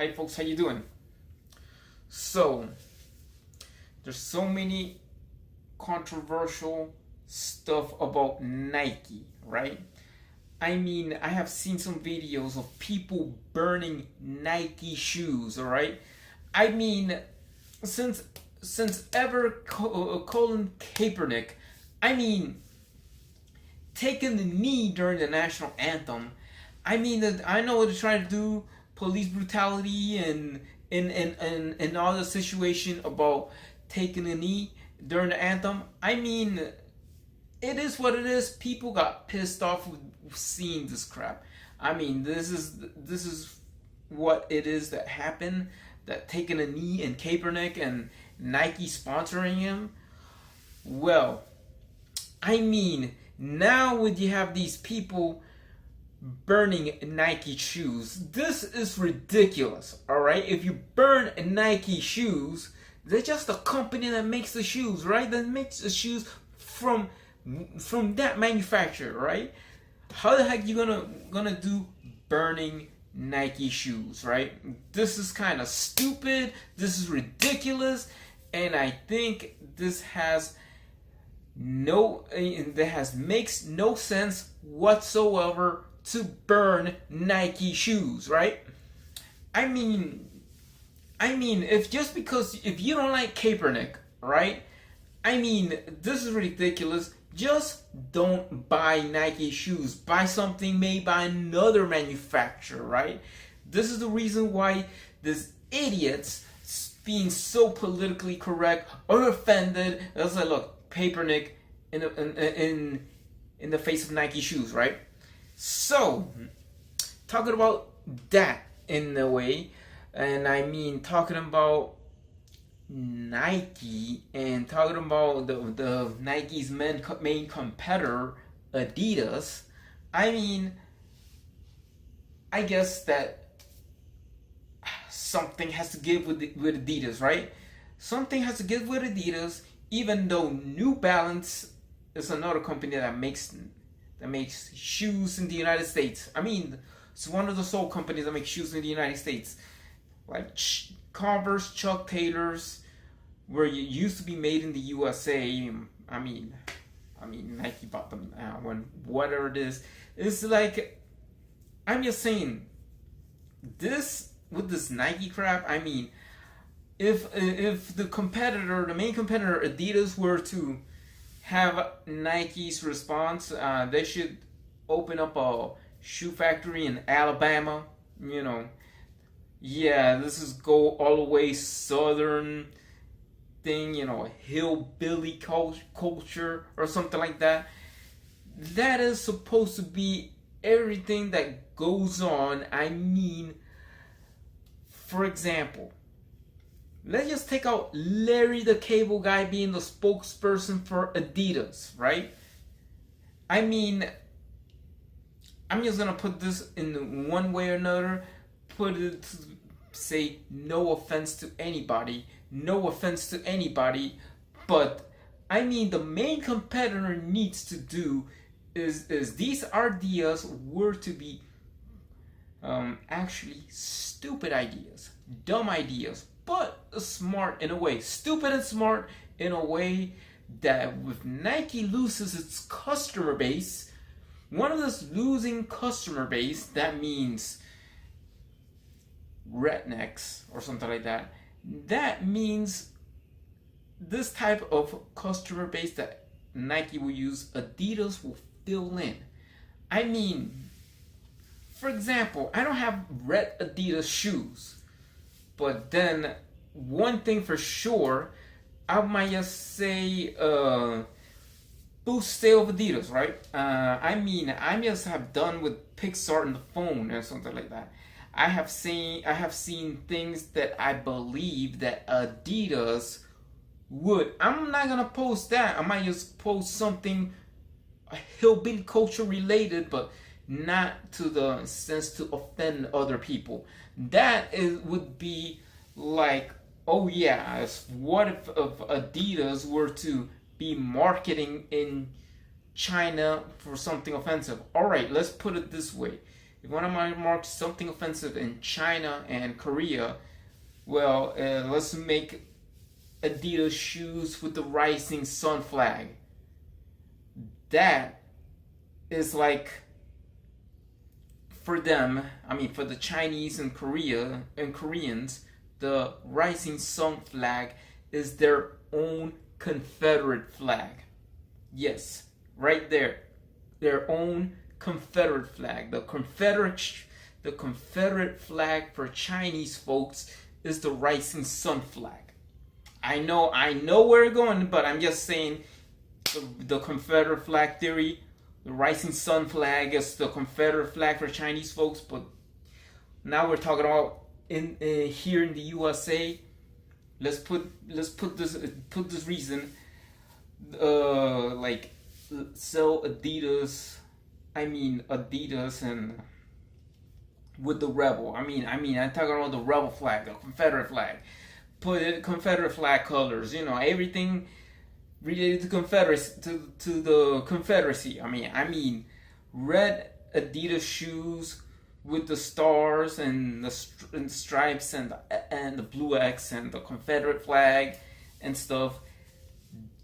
Hi folks, how you doing? So, there's so many controversial stuff about Nike, right? I mean, I have seen some videos of people burning Nike shoes, all right? I mean, since Colin Kapernick, I mean, taking the knee during the national anthem. I mean, I know what they're trying to do, police brutality and all the situation about taking a knee during the anthem. I mean, it is what it is. People got pissed off with seeing this crap. I mean, this is what it is that happened. That taking a knee and Kaepernick and Nike sponsoring him. Well, I mean, now would you have these people burning Nike shoes? This is ridiculous, alright? If you burn Nike shoes, they're just a company that makes the shoes, right? That makes the shoes from that manufacturer, right? How the heck you gonna do burning Nike shoes, right? This is kind of stupid. This is ridiculous, and I think this makes no sense whatsoever to burn Nike shoes, right? I mean, if you don't like Kaepernick, right? I mean, this is ridiculous. Just don't buy Nike shoes. Buy something made by another manufacturer, right? This is the reason why these idiots being so politically correct are offended. That's like, look, Kaepernick in the face of Nike shoes, right? So, talking about that in a way, and I mean talking about Nike and talking about the Nike's main competitor, Adidas. I mean, I guess that something has to give with Adidas, right? Something has to give with Adidas, even though New Balance is another company that makes shoes in the United States. I mean, it's one of the sole companies that make shoes in the United States, like Converse, Chuck Taylors, where it used to be made in the USA. I mean, Nike bought them now. When whatever it is, it's like, I'm just saying, this with this Nike crap. I mean, if the main competitor, Adidas, were to have Nike's response, they should open up a shoe factory in Alabama. You know, yeah, this is go all the way southern thing, you know, hillbilly culture or something like that. That is supposed to be everything that goes on. I mean, for example, let's just take out Larry the Cable Guy being the spokesperson for Adidas, right? I mean, I'm just gonna put this in one way or another, put it to say no offense to anybody, but I mean, the main competitor needs to do is these Adidas were to be actually stupid ideas, dumb ideas, but smart in a way, stupid and smart in a way that if Nike loses its customer base, one of this losing customer base, that means rednecks or something like that. That means this type of customer base that Nike will use, Adidas will fill in. I mean, for example, I don't have red Adidas shoes, but then one thing for sure, I might just say boost sale of Adidas, right? I mean, I just have done with Pixar on the phone or something like that. I have seen things that I believe that Adidas would. I'm not gonna post that. I might just post something hillbilly culture related, but not to the sense to offend other people. Would be like, oh yeah, what if Adidas were to be marketing in China for something offensive? All right, let's put it this way. if one of my marks something offensive in China and Korea, well, let's make Adidas shoes with the rising sun flag. That is like, for them, I mean for the Chinese and Koreans, the rising sun flag is their own Confederate flag. Yes, right there. Their own Confederate flag. The Confederate flag for Chinese folks is the rising sun flag. I know where we're going, but I'm just saying the Confederate flag theory. The rising sun flag is the Confederate flag for Chinese folks, but now we're talking about in here in the USA. Let's put this reason. Like sell Adidas. I mean Adidas and with the rebel. I mean I'm talking about the rebel flag, the Confederate flag. Put it Confederate flag colors. You know, everything related to Confederacy, to the Confederacy. I mean red Adidas shoes with the stars and the stripes and the blue X and the Confederate flag and stuff.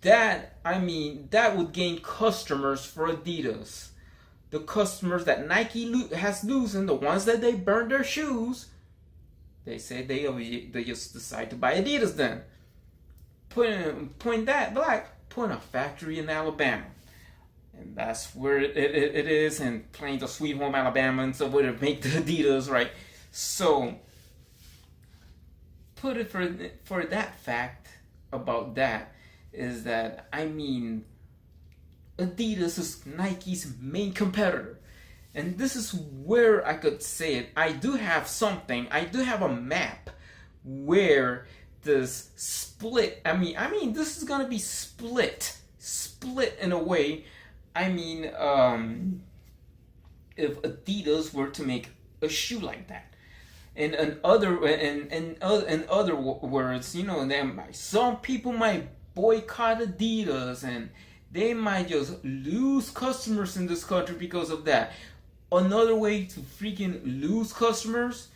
That would gain customers for Adidas. The customers that Nike has losing, the ones that they burned their shoes, they say they just decide to buy Adidas then. Put a factory in Alabama, and that's where it is, and playing the Sweet Home Alabama, and so where to make the Adidas, right? So put it for that fact about that is that Adidas is Nike's main competitor. And this is where I could say it. I do have a map where this split, this is going to be split in a way. If Adidas were to make a shoe like that. In other words, some people might boycott Adidas and they might just lose customers in this country because of that. Another way to freaking lose customers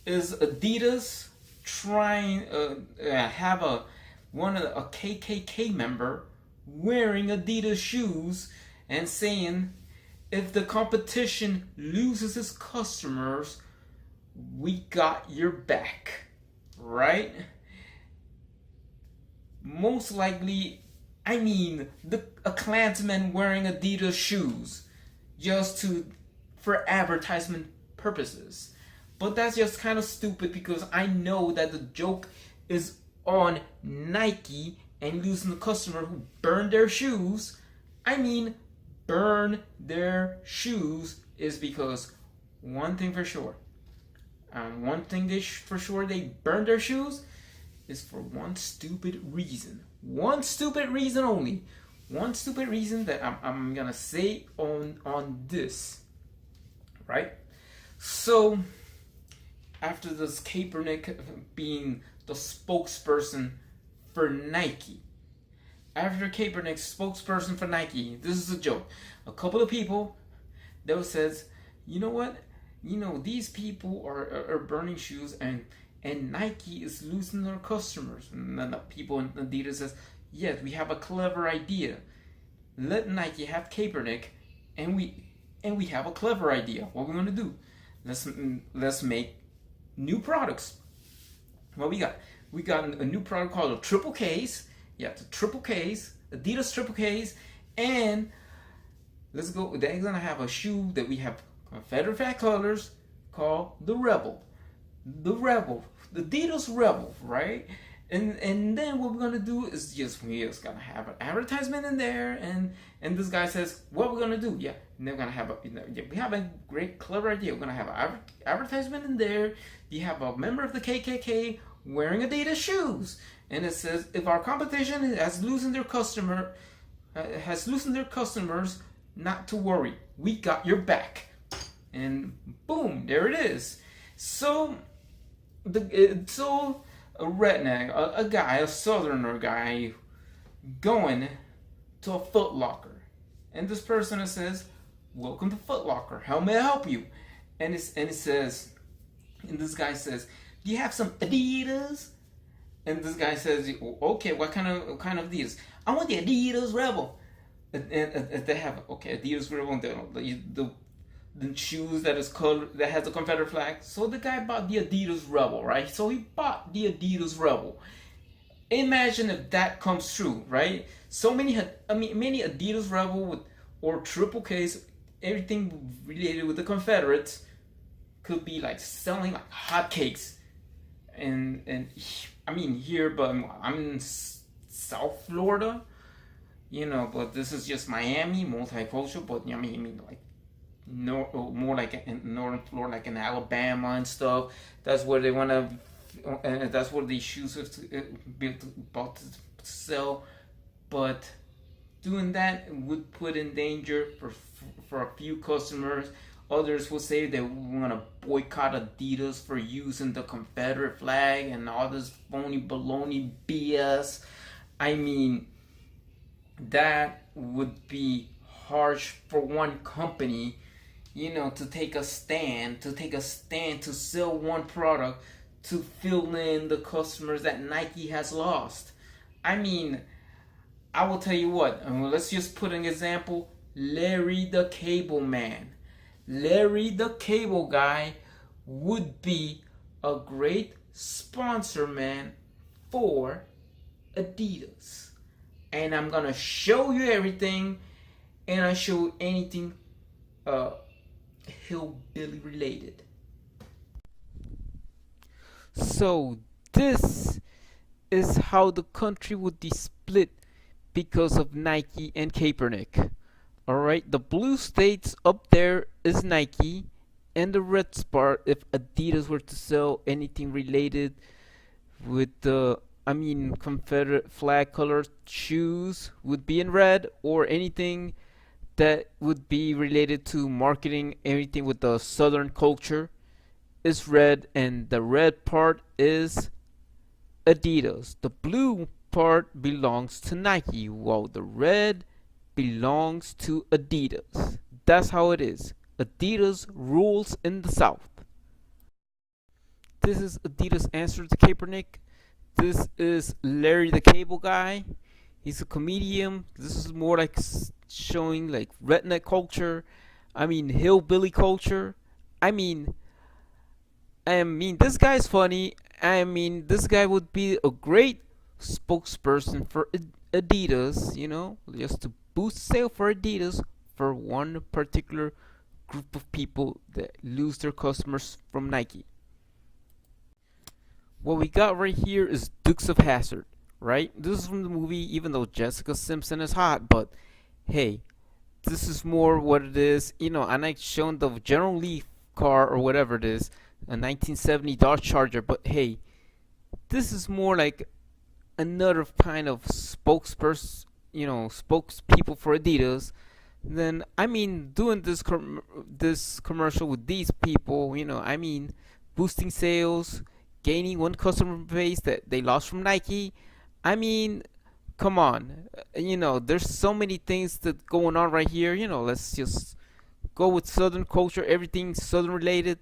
is Adidas trying have a KKK member wearing Adidas shoes and saying, if the competition loses its customers, we got your back, right? Most likely, a Klansman wearing Adidas shoes just for advertisement purposes. But that's just kind of stupid because I know that the joke is on Nike and losing the customer who burned their shoes. Burn their shoes is because one thing for sure. They burned their shoes is for one stupid reason. One stupid reason only. One stupid reason that I'm gonna say on this. Right? So after this Kapernick being the spokesperson for Nike. After Kaepernick's spokesperson for Nike, this is a joke. A couple of people that says, you know what? These people are burning shoes and Nike is losing their customers. And then the people in Adidas says, yes, we have a clever idea. Let Nike have Kaepernick and we have a clever idea. What we're gonna do? Let's make new products. What we got? We got a new product called a Triple Ks. Yeah, the Triple Ks, Adidas Triple Ks, and let's go. They're gonna have a shoe that we have Confederate flag colors called the Rebel, the Adidas Rebel, right? And then what we're gonna do is we're just gonna have an advertisement in there, and this guy says what we're gonna do. Yeah, and they're gonna have we have a great clever idea. We're gonna have an advertisement in there. You have a member of the KKK wearing Adidas shoes, and it says if our competition has loosened their customers, not to worry, we got your back. And boom, there it is. So a redneck, a southerner guy, going to a Foot Locker, and this person says, "Welcome to Foot Locker. How may I help you?" and it says, and this guy says, "Do you have some Adidas?" And this guy says, "Okay, what kind of Adidas? I want the Adidas Rebel." And they have, okay, Adidas Rebel, the shoes that is colored, that has the Confederate flag. So the guy bought the Adidas Rebel, right? So he bought the Adidas Rebel. Imagine if that comes true, right? So many, many Adidas Rebel with, or triple K's, everything related with the Confederates could be like selling like hotcakes. And I mean here, but I'm in South Florida, but this is just Miami, multicultural. But I mean like more like in northern Florida, like in Alabama and stuff. That's where they want to, and that's where these shoes are built about to sell. But doing that would put in danger for a few customers. Others will say they want to boycott Adidas for using the Confederate flag and all this phony baloney BS. I mean, that would be harsh for one company, to take a stand, to sell one product, to fill in the customers that Nike has lost. I mean, I will tell you what, let's just put an example. Larry the Cable Man. Larry the Cable Guy would be a great sponsor man for Adidas. And I'm gonna show you everything, and I show anything hillbilly related. So this is how the country would be split because of Nike and Kaepernick. Alright, the blue states up there is Nike, and the red spot if Adidas were to sell anything related with the Confederate flag colored shoes would be in red, or anything that would be related to marketing anything with the southern culture is red, and the red part is Adidas. The blue part belongs to Nike, while the red belongs to Adidas. That's how it is. Adidas rules in the South. This is Adidas' answer to Kaepernick. This is Larry the Cable Guy. He's a comedian. This is more like showing like redneck culture. Hillbilly culture. I mean, this guy's funny. This guy would be a great spokesperson for Adidas, just to boost sale for Adidas for one particular group of people that lose their customers from Nike. What we got right here is Dukes of Hazzard, right? This is from the movie, even though Jessica Simpson is hot, but hey, this is more what it is, and I've shown the General Lee car or whatever it is, a 1970 Dodge Charger, but hey, this is more like another kind of spokesperson, spokespeople for Adidas. Then doing this commercial with these people, boosting sales, gaining one customer base that they lost from Nike. Come on, there's so many things that going on right here. Let's just go with Southern culture, everything Southern related.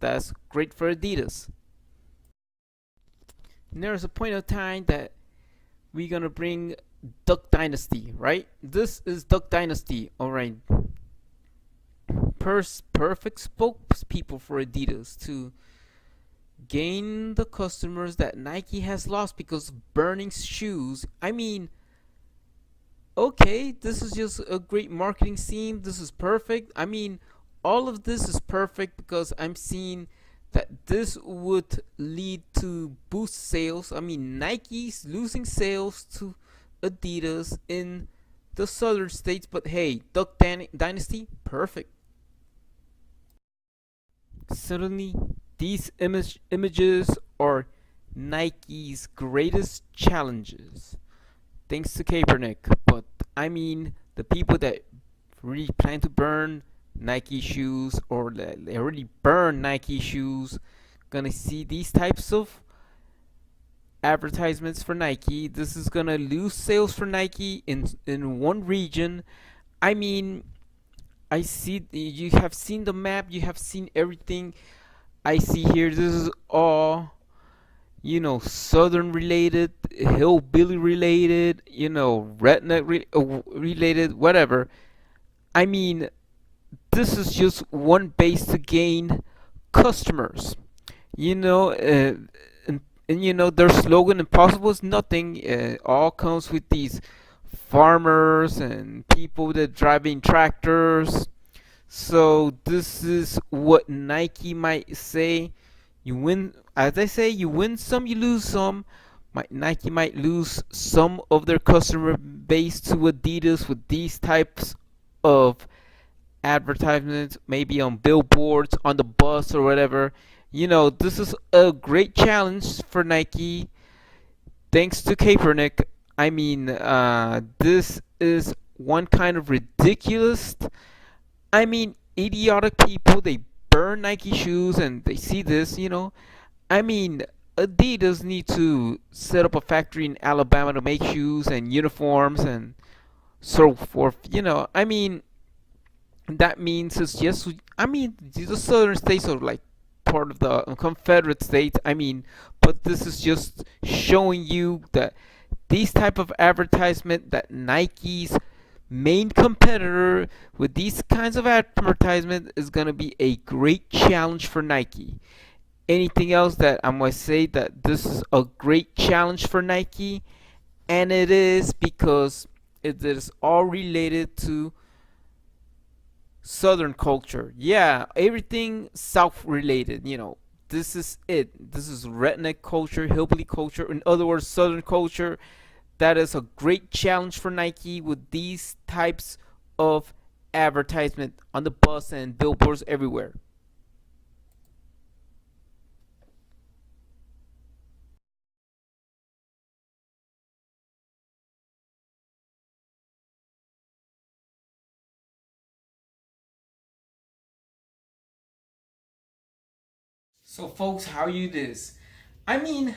That's great for Adidas. And there's a point of time that we're gonna bring Duck Dynasty, right? This is Duck Dynasty, alright. Perfect spokespeople for Adidas to gain the customers that Nike has lost because of burning shoes. Okay, this is just a great marketing scheme. This is perfect. All of this is perfect because I'm seeing that this would lead to boost sales. Nike's losing sales to Adidas in the southern states, but hey, Duck Dynasty, perfect. Suddenly, these images are Nike's greatest challenges, thanks to Kaepernick. But the people that really plan to burn Nike shoes, or they already burn Nike shoes, gonna see these types of advertisements for Nike. This is gonna lose sales for Nike in one region. I see you have seen the map, you have seen everything. I see here this is all, southern related, hillbilly related, redneck related, whatever. I mean, this is just one base to gain customers. And their slogan, "Impossible is nothing," all comes with these farmers and people that driving tractors. So this is what Nike might say. You win, as I say, you win some, you lose some. Nike might lose some of their customer base to Adidas with these types of advertisements, maybe on billboards, on the bus, or whatever. This is a great challenge for Nike. Thanks to Kaepernick. I mean, this is one kind of ridiculous. I mean, idiotic people, they burn Nike shoes and they see this. I mean, Adidas need to set up a factory in Alabama to make shoes and uniforms and so forth. I mean, that means it's just, I mean, the southern states are like part of the Confederate States. I mean, but this is just showing you that these type of advertisement, that Nike's main competitor with these kinds of advertisement is going to be a great challenge for Nike. Anything else that I must say that this is a great challenge for Nike? And it is because it is all related to southern culture. Yeah, everything south related. This is it. This is redneck culture, hillbilly culture. In other words, southern culture. That is a great challenge for Nike with these types of advertisement on the bus and billboards everywhere. So, folks, how you this? I mean,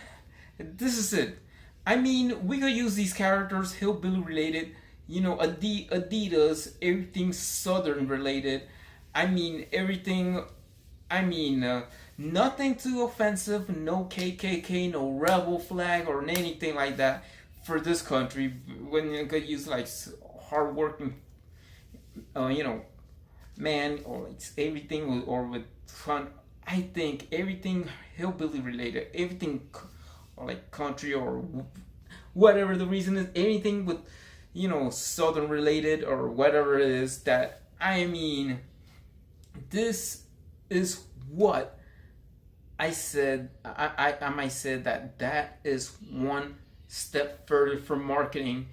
this is it. I mean, we could use these characters, hillbilly related, Adidas, everything Southern related. I mean, everything. I mean, nothing too offensive. No KKK, no rebel flag, or anything like that for this country. When you could use like hardworking, you know, man, or like everything or with fun. I think everything hillbilly related, everything or like country or whatever the reason is, anything with southern related or whatever it is. That I mean, this is what I said. I might say that is one step further for marketing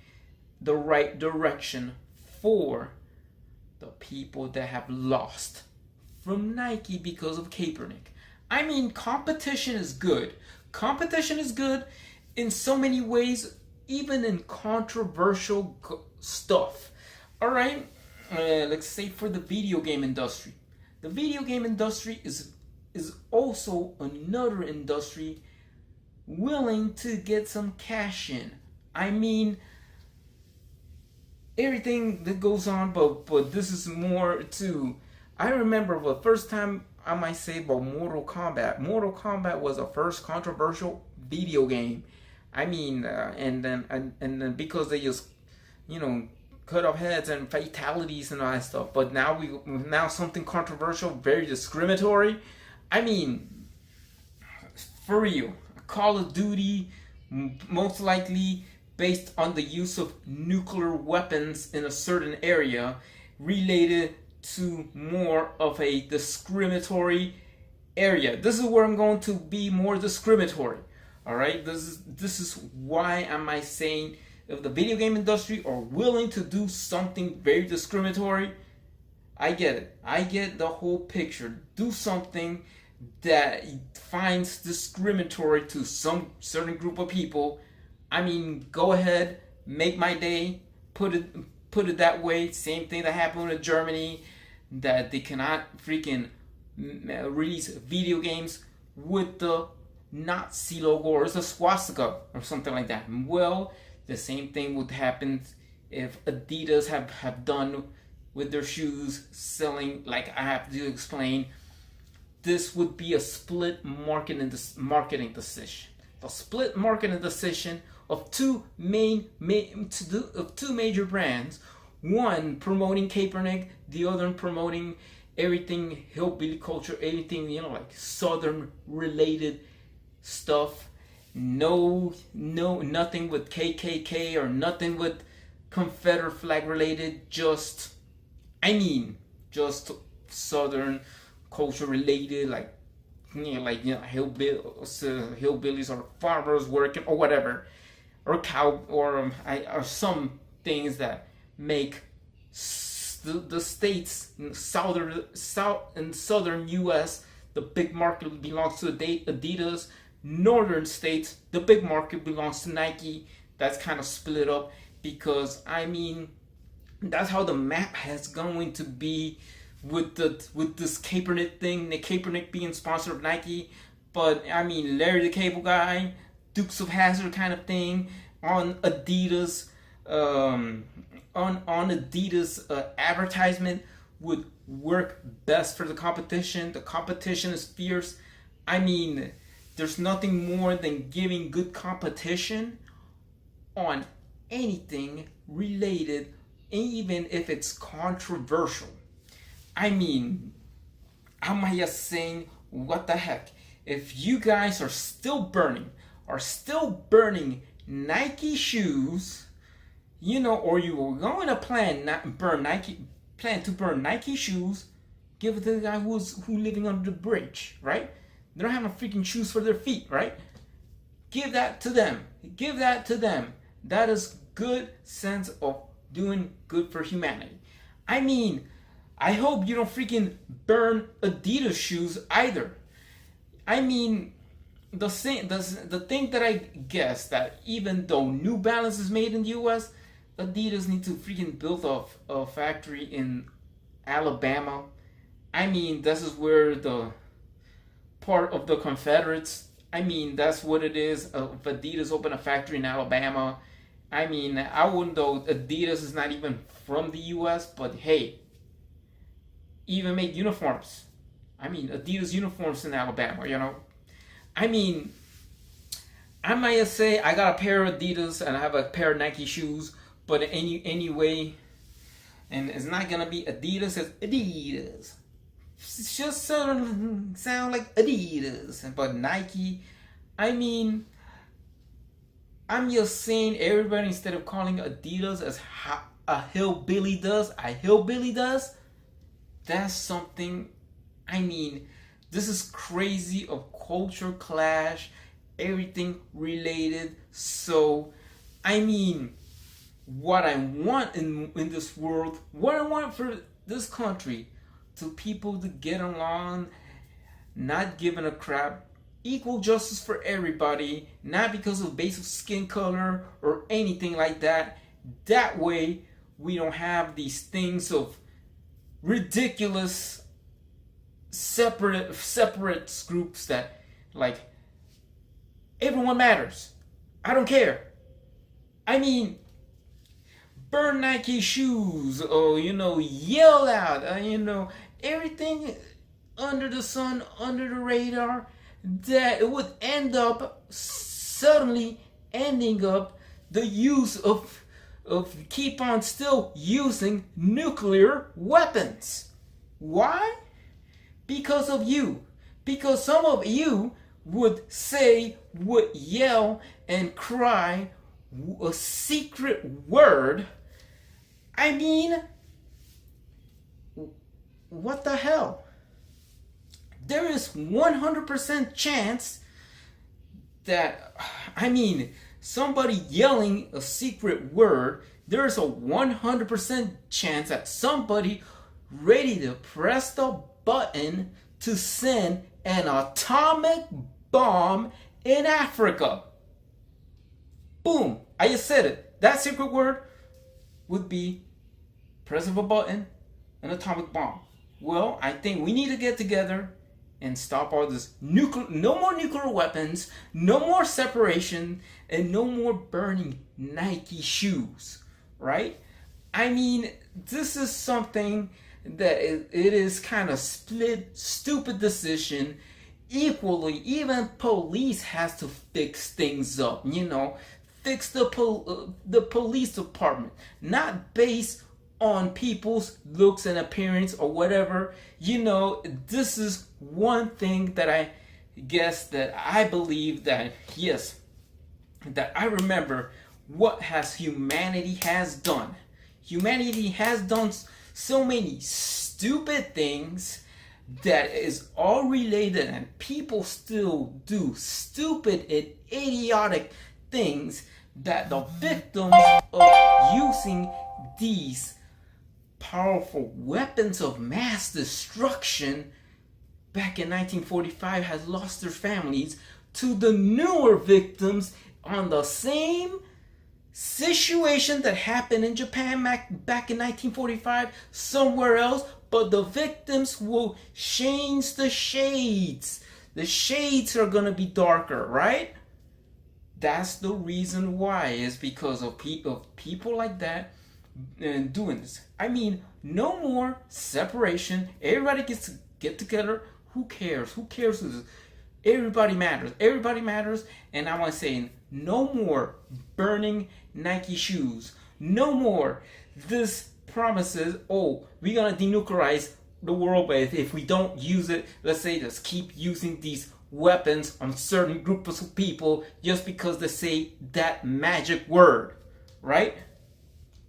the right direction for the people that have lost from Nike because of Kaepernick. I mean, competition is good. Competition is good in so many ways, even in controversial stuff. All right, let's say for the video game industry. The video game industry is also another industry willing to get some cash in. I mean, everything that goes on, but this is more to. I remember the first time I might say about Mortal Kombat. Mortal Kombat was the first controversial video game. I mean, and then because they just you know cut off heads and fatalities and all that stuff. But now something controversial, very discriminatory. I mean, for real, Call of Duty, most likely based on the use of nuclear weapons in a certain area, related to more of a discriminatory area. This is where I'm going to be more discriminatory. All right, this is why am I saying if the video game industry are willing to do something very discriminatory, I get it. I get the whole picture. Do something that finds discriminatory to some certain group of people. I mean, go ahead, make my day. Put it that way. Same thing that happened in Germany, that they cannot freaking release video games with the Nazi logo or the swastika or something like that. Well, the same thing would happen if Adidas have done with their shoes selling, like I have to explain, this would be a split marketing decision. The split marketing decision of two major brands, one promoting Kaepernick, the other promoting everything hillbilly culture, everything, like Southern related stuff. Nothing with KKK or nothing with Confederate flag related. Just Southern culture related, hillbillies or farmers working or whatever, or some things that make the states in southern U.S. the big market belongs to Adidas. Northern states, the big market belongs to Nike. That's kind of split up because that's how the map has going to be with this Kaepernick thing. The Kaepernick being sponsored of Nike, but Larry the Cable Guy, Dukes of Hazzard kind of thing on Adidas, on Adidas advertisement would work best for the competition. The competition is fierce. There's nothing more than giving good competition on anything related, even if it's controversial. I'm just saying, what the heck? If you guys are still burning Nike shoes, or you were going to plan to burn Nike shoes, give it to the guy who's living under the bridge, right? They don't have no freaking shoes for their feet, right? Give that to them. That is good sense of doing good for humanity. I hope you don't freaking burn Adidas shoes either. The thing that I guess that even though New Balance is made in the U.S., Adidas need to freaking build a factory in Alabama. This is where the part of the Confederates. That's what it is. If Adidas open a factory in Alabama, I wouldn't know. Adidas is not even from the U.S., but hey, even make uniforms. Adidas uniforms in Alabama, I might say I got a pair of Adidas and I have a pair of Nike shoes, but anyway, and it's not gonna be Adidas, it's Adidas. It's just sound like Adidas, but Nike. I'm just saying, everybody, instead of calling Adidas as a hillbilly does, that's something. This is crazy of culture clash, everything related. So, what I want in this world, what I want for this country, to people to get along, not giving a crap, equal justice for everybody, not because of base of skin color or anything like that. That way, we don't have these things of ridiculous separate groups that everyone matters. I don't care. Burn Nike shoes, or yell out, everything under the sun, under the radar, that it would suddenly ending up the use of keep on still using nuclear weapons. Why? Because of you. Because some of you would yell and cry a secret word. What the hell? There is 100% chance that, somebody yelling a secret word, there's a 100% chance that somebody ready to press the button to send an atomic bomb in Africa. Boom! I just said it. That secret word would be press of a button, an atomic bomb. Well, I think we need to get together and stop all this no more nuclear weapons, no more separation, and no more burning Nike shoes, right? I mean, this is something that it is kind of split, stupid decision. Equally, even police has to fix things up. Fix the police department, not based on people's looks and appearance or whatever. This is one thing that I guess that I believe that, yes, that I remember what humanity has done. Humanity has done so many stupid things that is all related, and people still do stupid and idiotic things, that the victims of using these powerful weapons of mass destruction back in 1945 has lost their families to the newer victims on the same situation that happened in Japan back in 1945 somewhere else, but the victims will change the shades. The shades are gonna be darker, right? That's the reason why, is because of people like that doing this. I mean, no more separation. Everybody gets to get together. Who cares? Who cares who this? Everybody matters. Everybody matters. And I want to say, no more burning Nike shoes. No more this promises, oh, we're going to denuclearize the world, but if we don't use it, let's say just keep using these weapons on certain groups of people just because they say that magic word, right?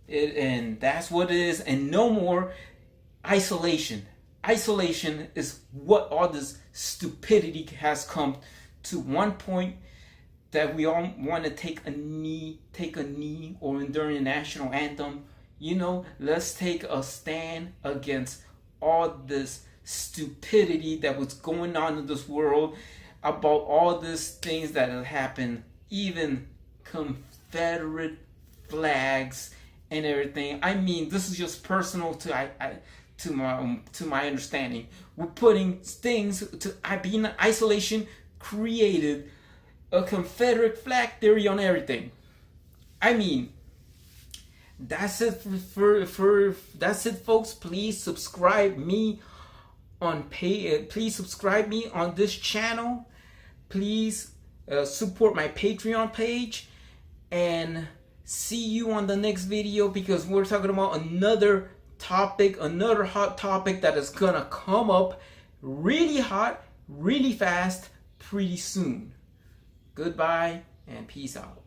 And that's what it is. And no more isolation. Isolation is what all this stupidity has come to one point, that we all want to take a knee or during the national anthem. Let's take a stand against all this stupidity that was going on in this world, about all these things that have happened, even Confederate flags and everything. I mean, this is just personal to my understanding. We're putting things to being in isolation, created a Confederate flag theory on everything. I mean, that's it that's it, folks. Please subscribe me on please subscribe me on this channel. Please support my Patreon page, and see you on the next video, because we're talking about another hot topic that is gonna come up really hot, really fast, pretty soon. Goodbye and peace out.